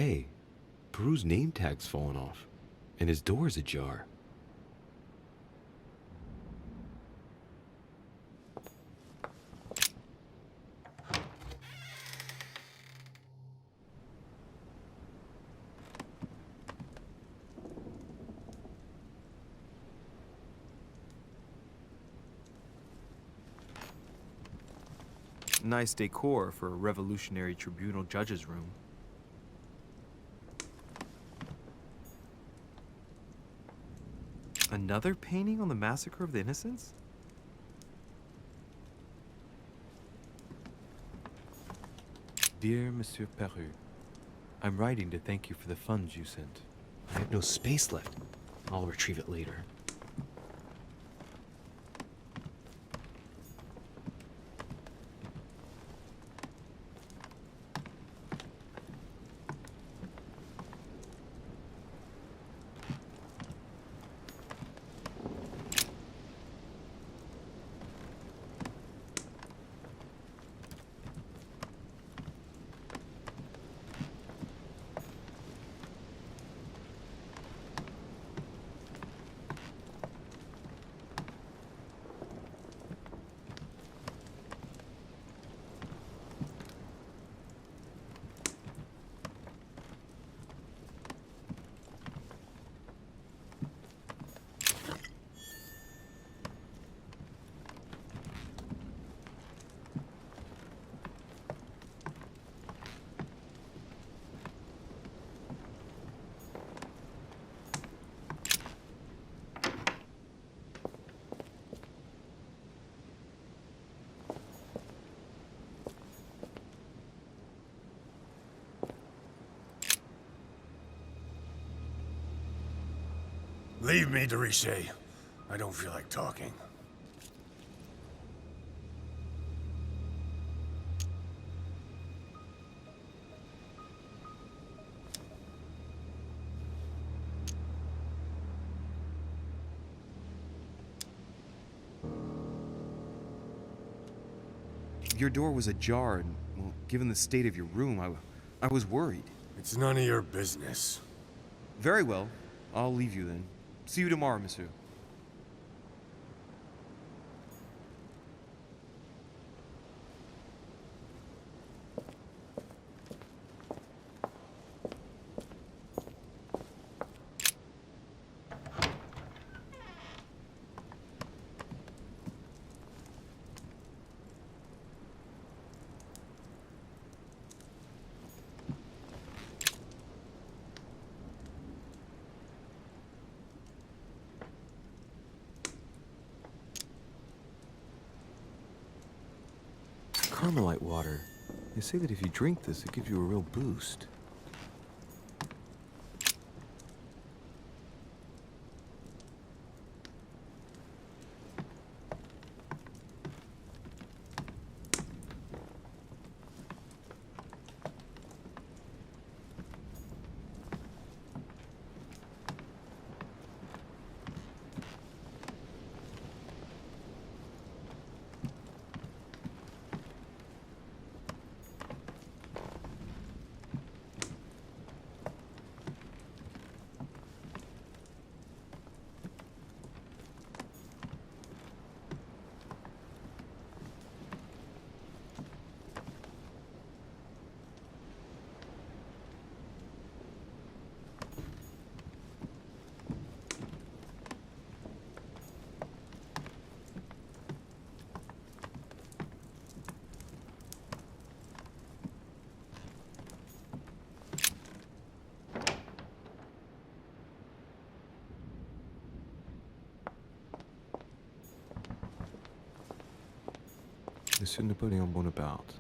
Hey, Peru's name tag's fallen off, and his door's ajar. Nice decor for a revolutionary tribunal judge's room. Another painting on the massacre of the innocents? Dear Monsieur Peru, I'm writing to thank you for the funds you sent. I have no space left. I'll retrieve it later. Leave me, Deriche. I don't feel like talking. Your door was ajar, and, well, given the state of your room, I was worried. It's none of your business. Very well. I'll leave you then. See you tomorrow, monsieur. Carmelite water. They say that if you drink this, it gives you a real boost. Monsieur Napoleon Bonaparte.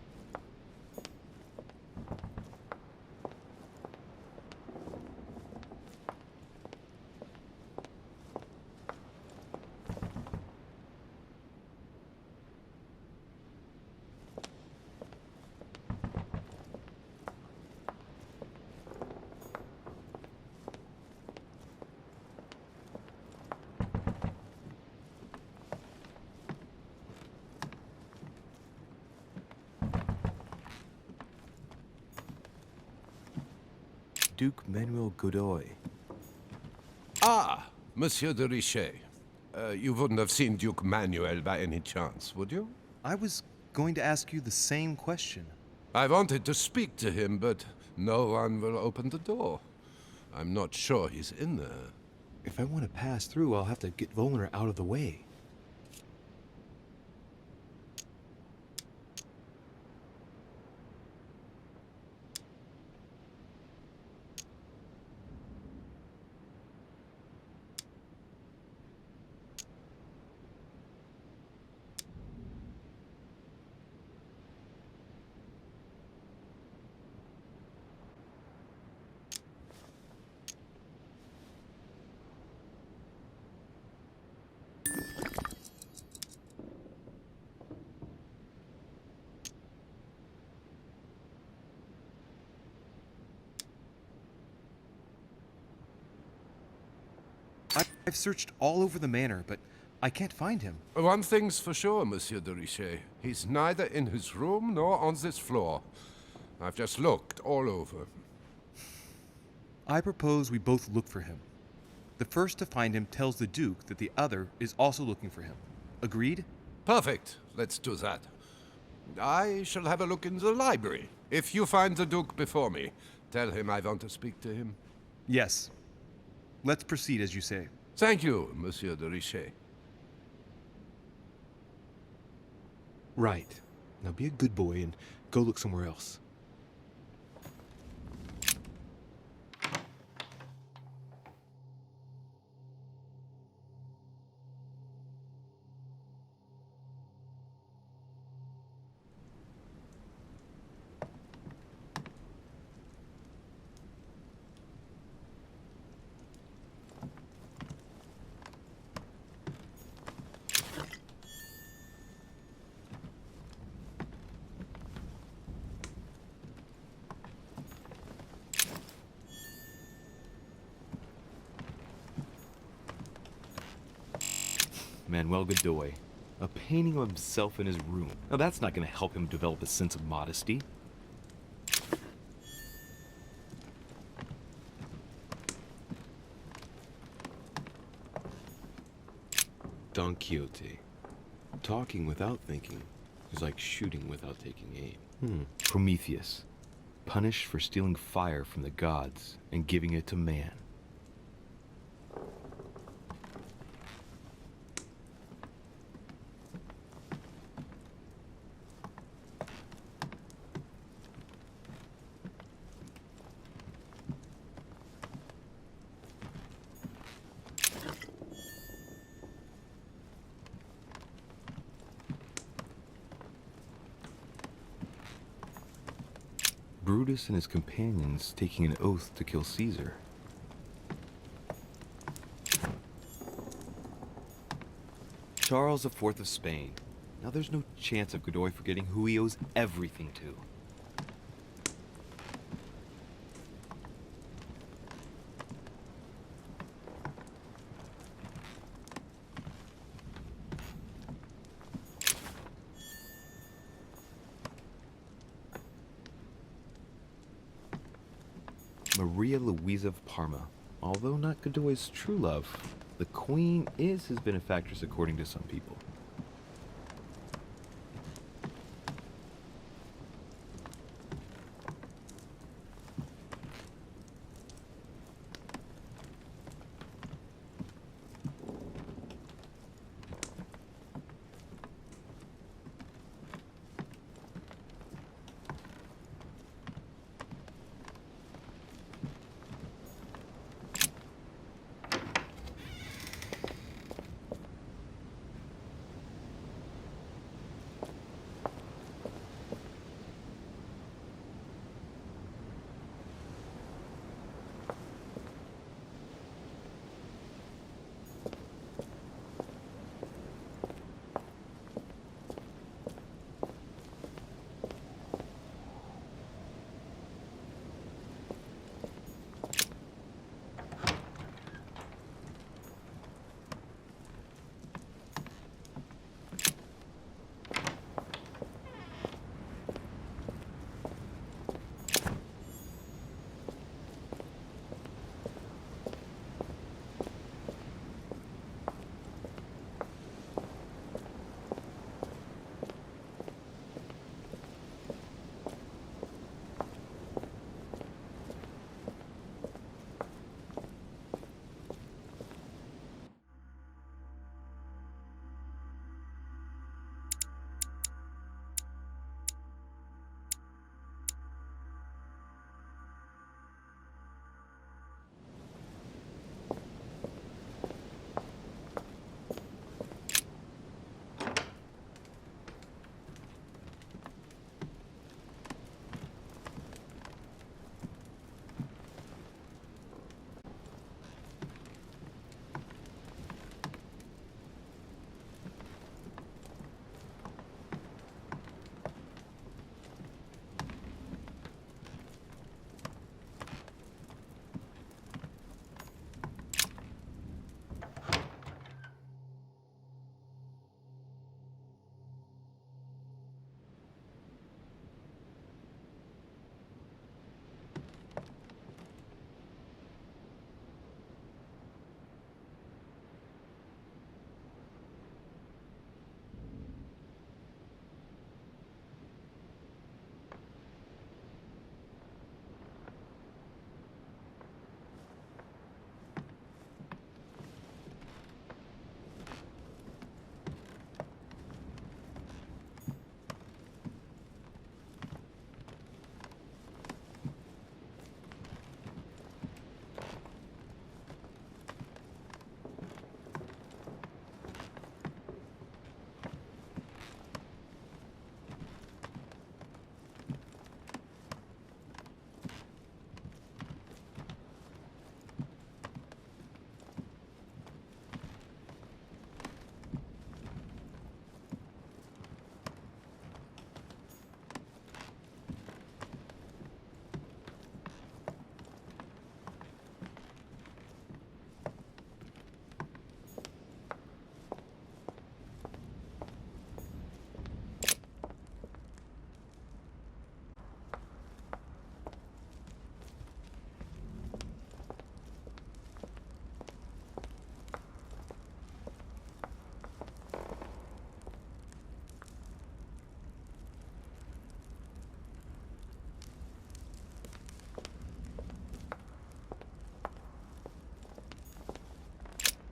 Duke Manuel Godoy. Ah, Monsieur de Richet. You wouldn't have seen Duke Manuel by any chance, would you? I was going to ask you the same question. I wanted to speak to him, but no one will open the door. I'm not sure he's in there. If I want to pass through, I'll have to get Volner out of the way. I've searched all over the manor, but I can't find him. One thing's for sure, Monsieur de Richet. He's neither in his room nor on this floor. I've just looked all over. I propose we both look for him. The first to find him tells the Duke that the other is also looking for him. Agreed? Perfect. Let's do that. I shall have a look in the library. If you find the Duke before me, tell him I want to speak to him. Yes. Let's proceed as you say. Thank you, Monsieur de Richet. Right. Now be a good boy and go look somewhere else. Manuel Godoy. A painting of himself in his room. Now that's not going to help him develop a sense of modesty. Don Quixote. Talking without thinking is like shooting without taking aim. Prometheus. Punished for stealing fire from the gods and giving it to man. Brutus and his companions taking an oath to kill Caesar. Charles IV of Spain. Now there's no chance of Godoy forgetting who he owes everything to. Maria Louisa of Parma. Although not Godoy's true love, the Queen is his benefactress according to some people.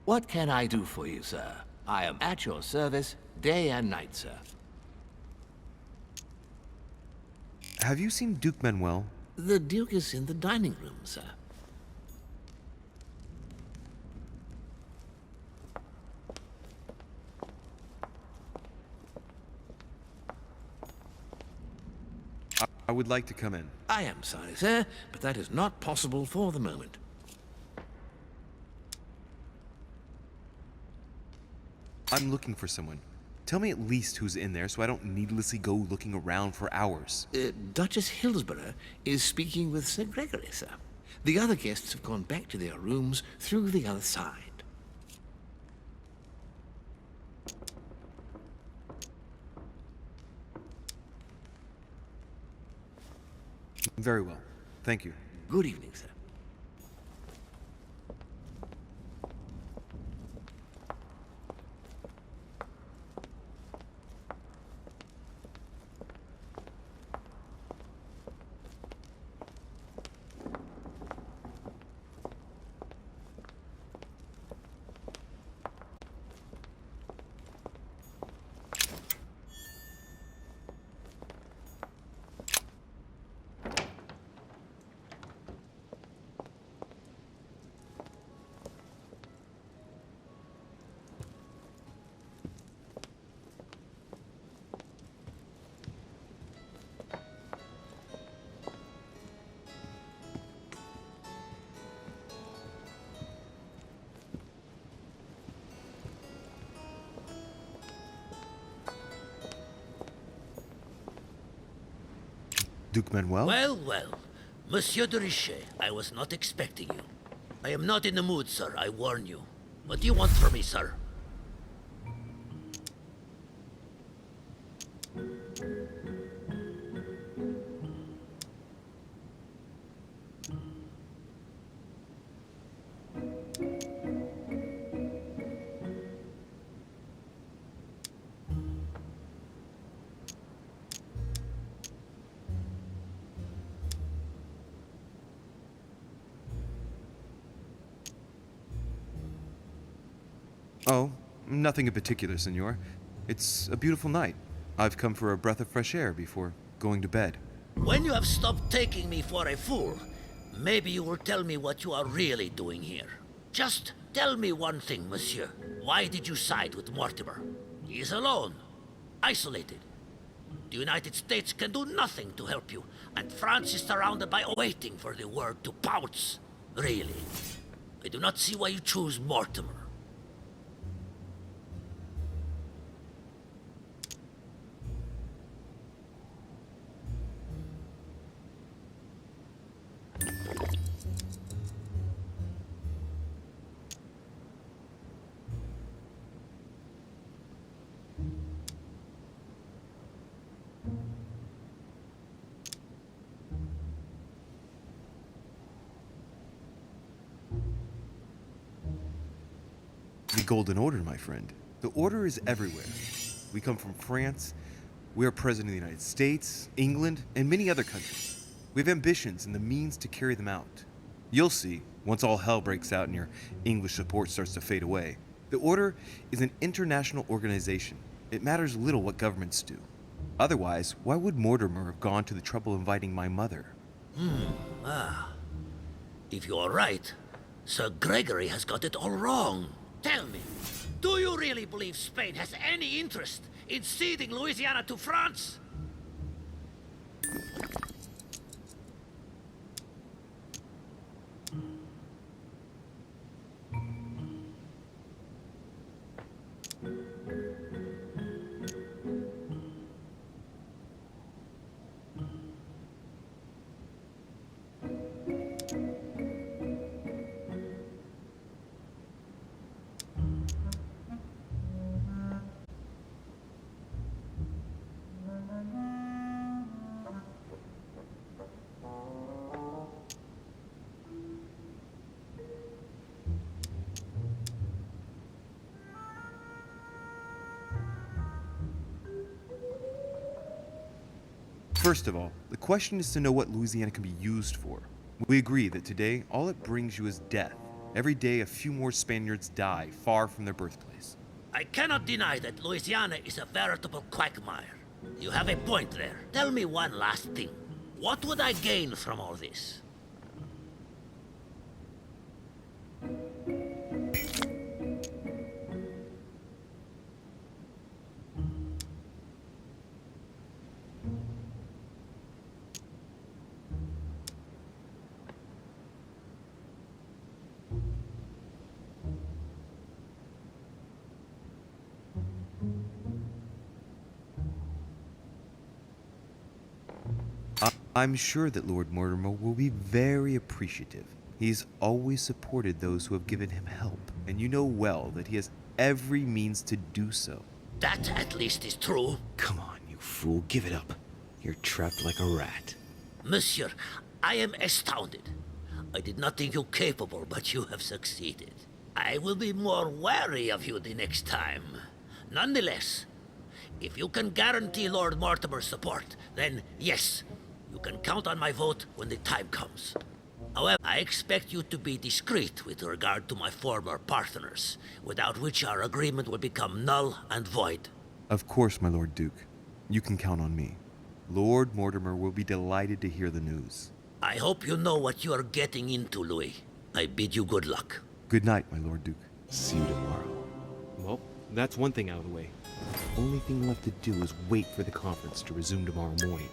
What can I do for you, sir? I am at your service, day and night, sir. Have you seen Duke Manuel? The Duke is in the dining room, sir. I would like to come in. I am sorry, sir, but that is not possible for the moment. I'm looking for someone. Tell me at least who's in there so I don't needlessly go looking around for hours. Duchess Hillsborough is speaking with Sir Gregory, sir. The other guests have gone back to their rooms through the other side. Very well. Thank you. Good evening, sir. Duke Manuel? Well, well. Monsieur de Richet, I was not expecting you. I am not in the mood, sir, I warn you. What do you want from me, sir? Oh, nothing in particular, senor. It's a beautiful night. I've come for a breath of fresh air before going to bed. When you have stopped taking me for a fool, maybe you will tell me what you are really doing here. Just tell me one thing, monsieur. Why did you side with Mortimer? He is alone, isolated. The United States can do nothing to help you, and France is surrounded by waiting for the word to pounce. Really. I do not see why you choose Mortimer. The Golden Order, my friend. The Order is everywhere. We come from France. We are President of the United States, England, and many other countries. We have ambitions and the means to carry them out. You'll see, once all hell breaks out and your English support starts to fade away. The Order is an international organization. It matters little what governments do. Otherwise, why would Mortimer have gone to the trouble of inviting my mother? If you are right, Sir Gregory has got it all wrong. Tell me, do you really believe Spain has any interest in ceding Louisiana to France? First of all, the question is to know what Louisiana can be used for. We agree that today, all it brings you is death. Every day, a few more Spaniards die far from their birthplace. I cannot deny that Louisiana is a veritable quagmire. You have a point there. Tell me one last thing. What would I gain from all this? I'm sure that Lord Mortimer will be very appreciative. He's always supported those who have given him help, and you know well that he has every means to do so. That at least is true. Come on, you fool, give it up. You're trapped like a rat. Monsieur, I am astounded. I did not think you capable, but you have succeeded. I will be more wary of you the next time. Nonetheless, if you can guarantee Lord Mortimer's support, then yes, you can count on my vote when the time comes. However, I expect you to be discreet with regard to my former partners, without which our agreement will become null and void. Of course, my Lord Duke. You can count on me. Lord Mortimer will be delighted to hear the news. I hope you know what you are getting into, Louis. I bid you good luck. Good night, my Lord Duke. See you tomorrow. Well, that's one thing out of the way. Only thing left to do is wait for the conference to resume tomorrow morning.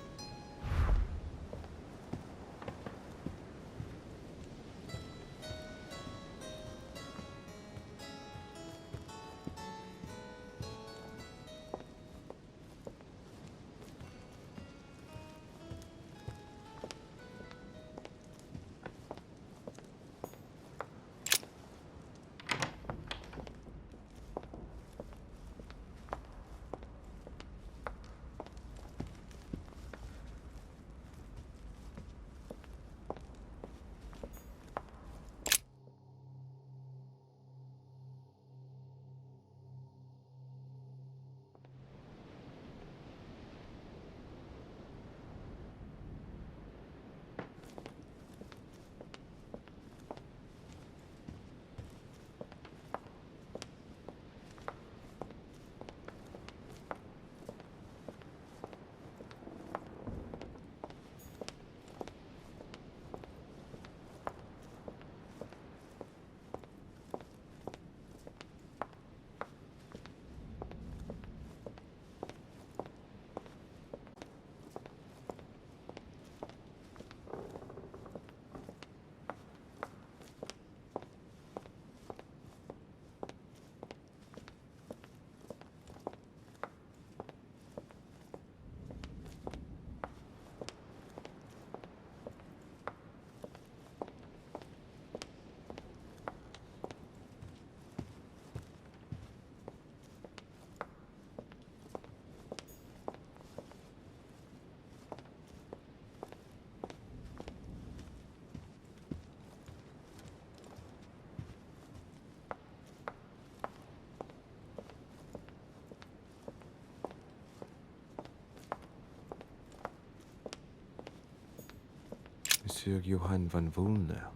Monsieur Johann van Volnau.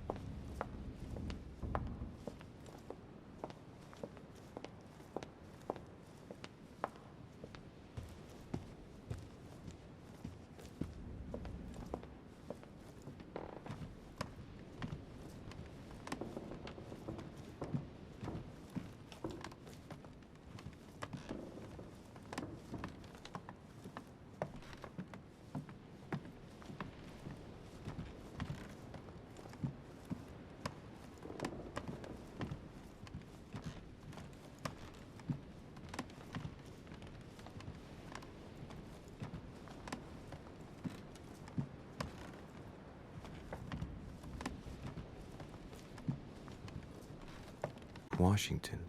Washington.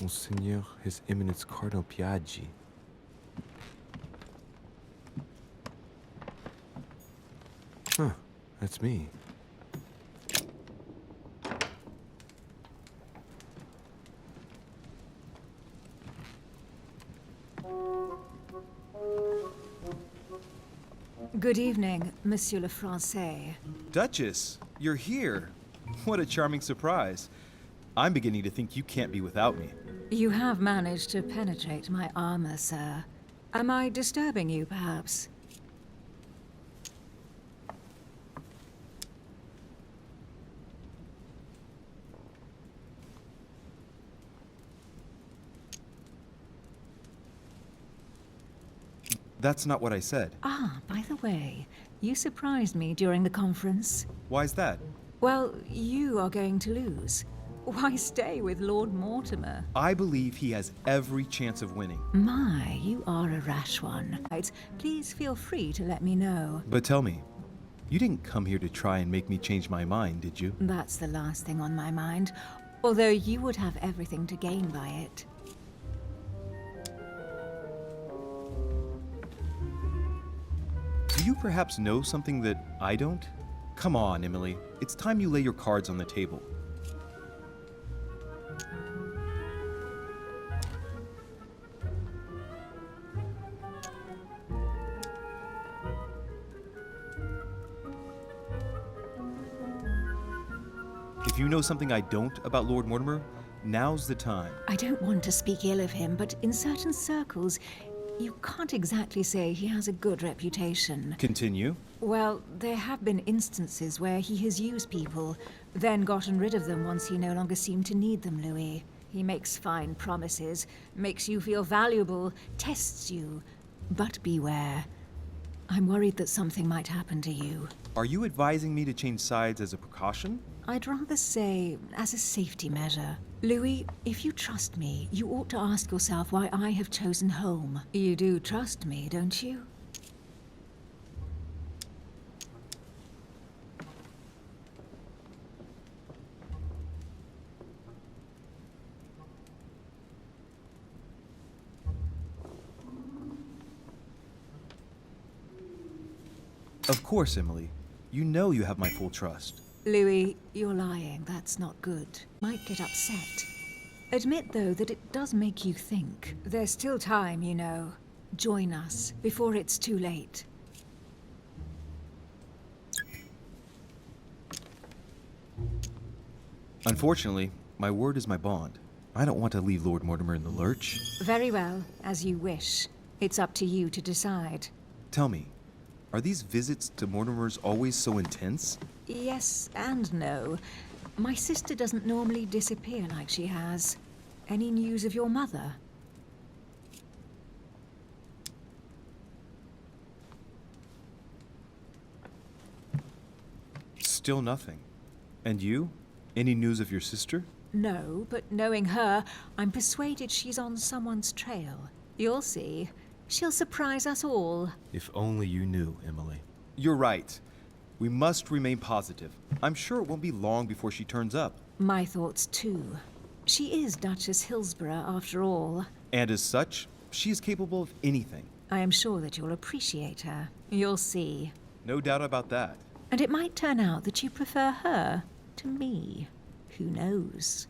Monseigneur, His Eminence Cardinal Piaggi. Huh, that's me. Good evening, Monsieur le Français. Duchess, you're here. What a charming surprise. I'm beginning to think you can't be without me. You have managed to penetrate my armor, sir. Am I disturbing you, perhaps? That's not what I said. Ah, by the way, you surprised me during the conference. Why's that? Well, you are going to lose. Why stay with Lord Mortimer? I believe he has every chance of winning. My, you are a rash one. Right, please feel free to let me know. But tell me, you didn't come here to try and make me change my mind, did you? That's the last thing on my mind, although you would have everything to gain by it. Do you perhaps know something that I don't? Come on, Emily. It's time you lay your cards on the table. If you know something I don't about Lord Mortimer, now's the time. I don't want to speak ill of him, but in certain circles, you can't exactly say he has a good reputation. Continue. Well, there have been instances where he has used people, then gotten rid of them once he no longer seemed to need them, Louis. He makes fine promises, makes you feel valuable, tests you. But beware. I'm worried that something might happen to you. Are you advising me to change sides as a precaution? I'd rather say as a safety measure. Louis, if you trust me, you ought to ask yourself why I have chosen home. You do trust me, don't you? Of course, Emily. You know you have my full trust. Louis, you're lying. That's not good. Might get upset. Admit, though, that it does make you think. There's still time, you know. Join us before it's too late. Unfortunately, my word is my bond. I don't want to leave Lord Mortimer in the lurch. Very well, as you wish. It's up to you to decide. Tell me, are these visits to Mortimer's always so intense? Yes and no. My sister doesn't normally disappear like she has. Any news of your mother? Still nothing. And you? Any news of your sister? No, but knowing her, I'm persuaded she's on someone's trail. You'll see. She'll surprise us all. If only you knew, Emily. You're right. We must remain positive. I'm sure it won't be long before she turns up. My thoughts, too. She is Duchess Hillsborough, after all. And as such, she is capable of anything. I am sure that you'll appreciate her. You'll see. No doubt about that. And it might turn out that you prefer her to me. Who knows?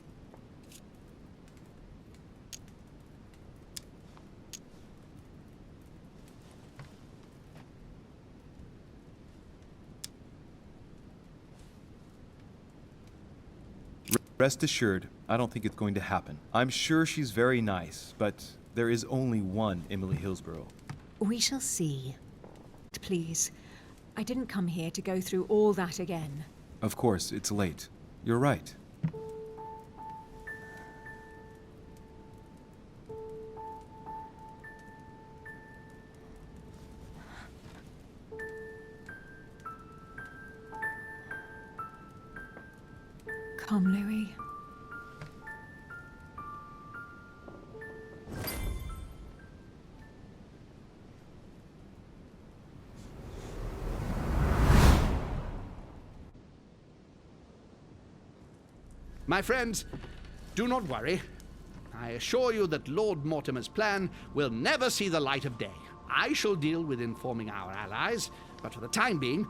Rest assured, I don't think it's going to happen. I'm sure she's very nice, but there is only one Emily Hillsborough. We shall see. Please, I didn't come here to go through all that again. Of course, it's late. You're right. Come, Louis. My friends, do not worry. I assure you that Lord Mortimer's plan will never see the light of day. I shall deal with informing our allies, but for the time being,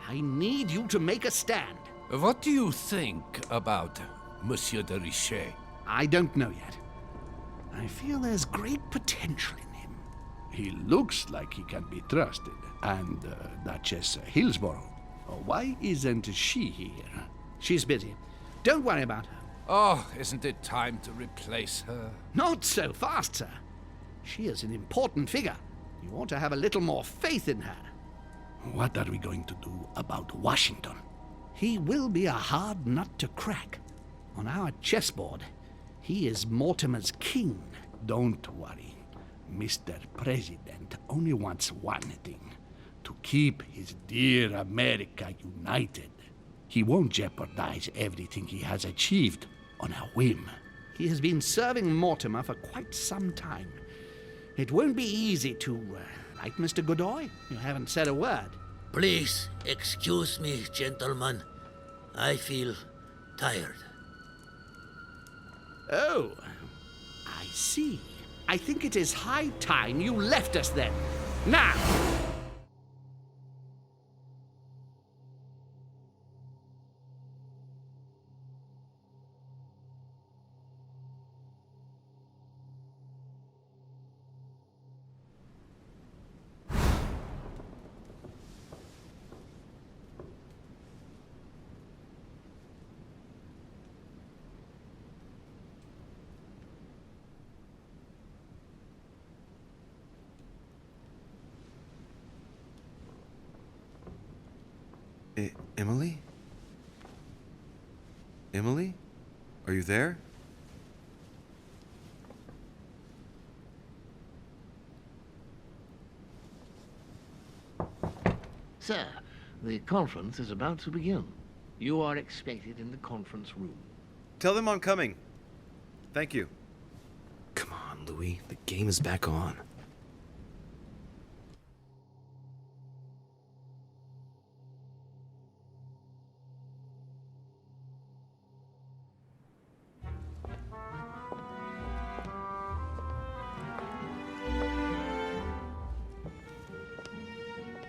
I need you to make a stand. What do you think about Monsieur de Richet? I don't know yet. I feel there's great potential in him. He looks like he can be trusted. And Duchess Hillsborough. Why isn't she here? She's busy. Don't worry about her. Oh, isn't it time to replace her? Not so fast, sir. She is an important figure. You ought to have a little more faith in her. What are we going to do about Washington? He will be a hard nut to crack. On our chessboard, he is Mortimer's king. Don't worry. Mr. President only wants one thing: to keep his dear America united. He won't jeopardize everything he has achieved on a whim. He has been serving Mortimer for quite some time. It won't be easy to, right, Mr. Godoy? You haven't said a word. Please excuse me, gentlemen. I feel tired. Oh, I see. I think it is high time you left us then. Now! Emily? Emily? Are you there? Sir, the conference is about to begin. You are expected in the conference room. Tell them I'm coming. Thank you. Come on, Louis. The game is back on.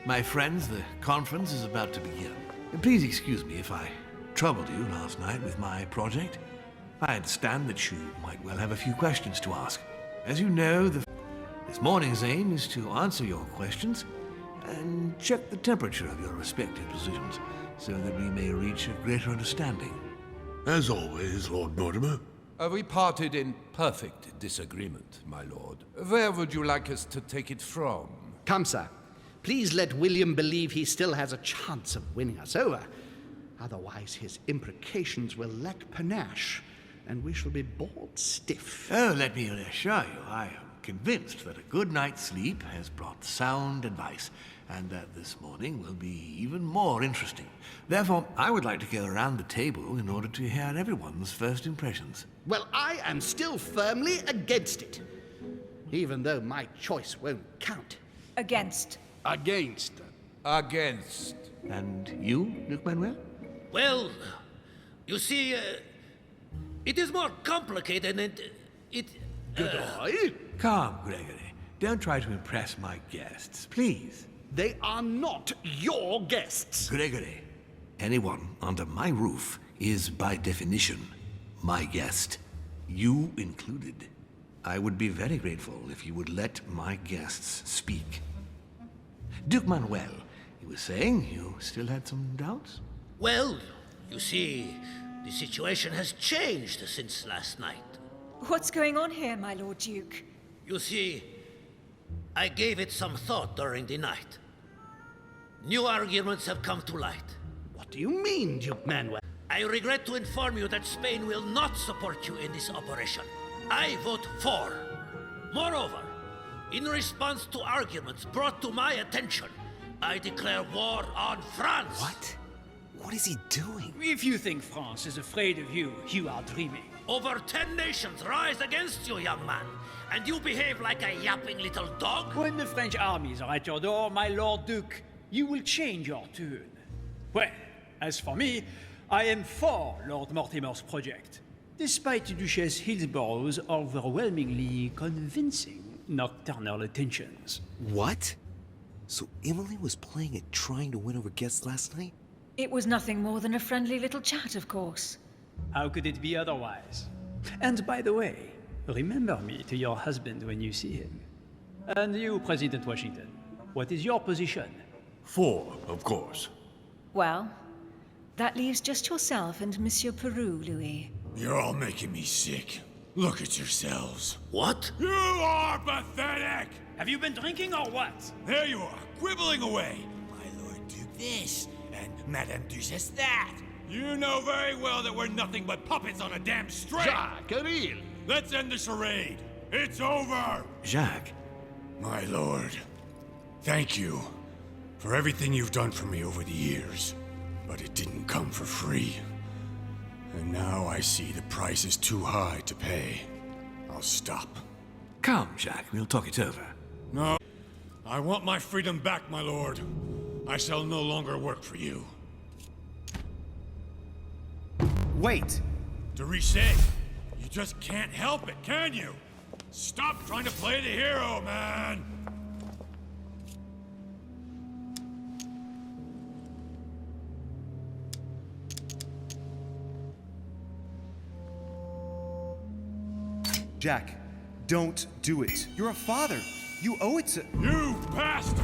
My friends, the conference is about to begin. Please excuse me if I troubled you last night with my project. I understand that you might well have a few questions to ask. As you know, this morning's aim is to answer your questions and check the temperature of your respective positions so that we may reach a greater understanding. As always, Lord Mortimer. We parted in perfect disagreement, my lord. Where would you like us to take it from? Come, sir. Please let William believe he still has a chance of winning us over. Otherwise, his imprecations will lack panache, and we shall be bored stiff. Oh, let me reassure you, I am convinced that a good night's sleep has brought sound advice, and that this morning will be even more interesting. Therefore, I would like to go around the table in order to hear everyone's first impressions. Well, I am still firmly against it, even though my choice won't count. Against. Against. Against. And you, Duke Manuel? Well, you see, it is more complicated and it... Godoy? Calm, Gregory. Don't try to impress my guests, please. They are not your guests. Gregory, anyone under my roof is by definition my guest. You included. I would be very grateful if you would let my guests speak. Duke Manuel, you were saying you still had some doubts? Well, you see, the situation has changed since last night. What's going on here, my Lord Duke? You see, I gave it some thought during the night. New arguments have come to light. What do you mean, Duke Manuel? I regret to inform you that Spain will not support you in this operation. I vote for. Moreover, in response to arguments brought to my attention, I declare war on France. What? What is he doing? If you think France is afraid of you, you are dreaming. Over 10 nations rise against you, young man, and you behave like a yapping little dog? When the French armies are at your door, my Lord Duke, you will change your tune. Well, as for me, I am for Lord Mortimer's project. despite Duchess Hillsborough's overwhelmingly convincing nocturnal attentions. What? So Emily was playing at trying to win over guests last night? It was nothing more than a friendly little chat, of course. How could it be otherwise? And by the way, remember me to your husband when you see him. And you, President Washington, what is your position? 4, of course. Well, that leaves just yourself and Monsieur Peru, Louis. You're all making me sick. Look at yourselves. What? You are pathetic! Have you been drinking or what? There you are, quibbling away. My Lord Duke this, and Madame Duchess that. You know very well that we're nothing but puppets on a damn string. Jacques, Camille! Let's end the charade. It's over! Jacques, My lord, thank you for everything you've done for me over the years. But it didn't come for free. And now I see the price is too high to pay. I'll stop. come, Jacques, we'll talk it over. No, I want my freedom back, my lord. I shall no longer work for you. Wait! De Richet, you just can't help it, can you? Stop trying to play the hero, man! Jack, don't do it. You're a father. You owe it to... You bastard!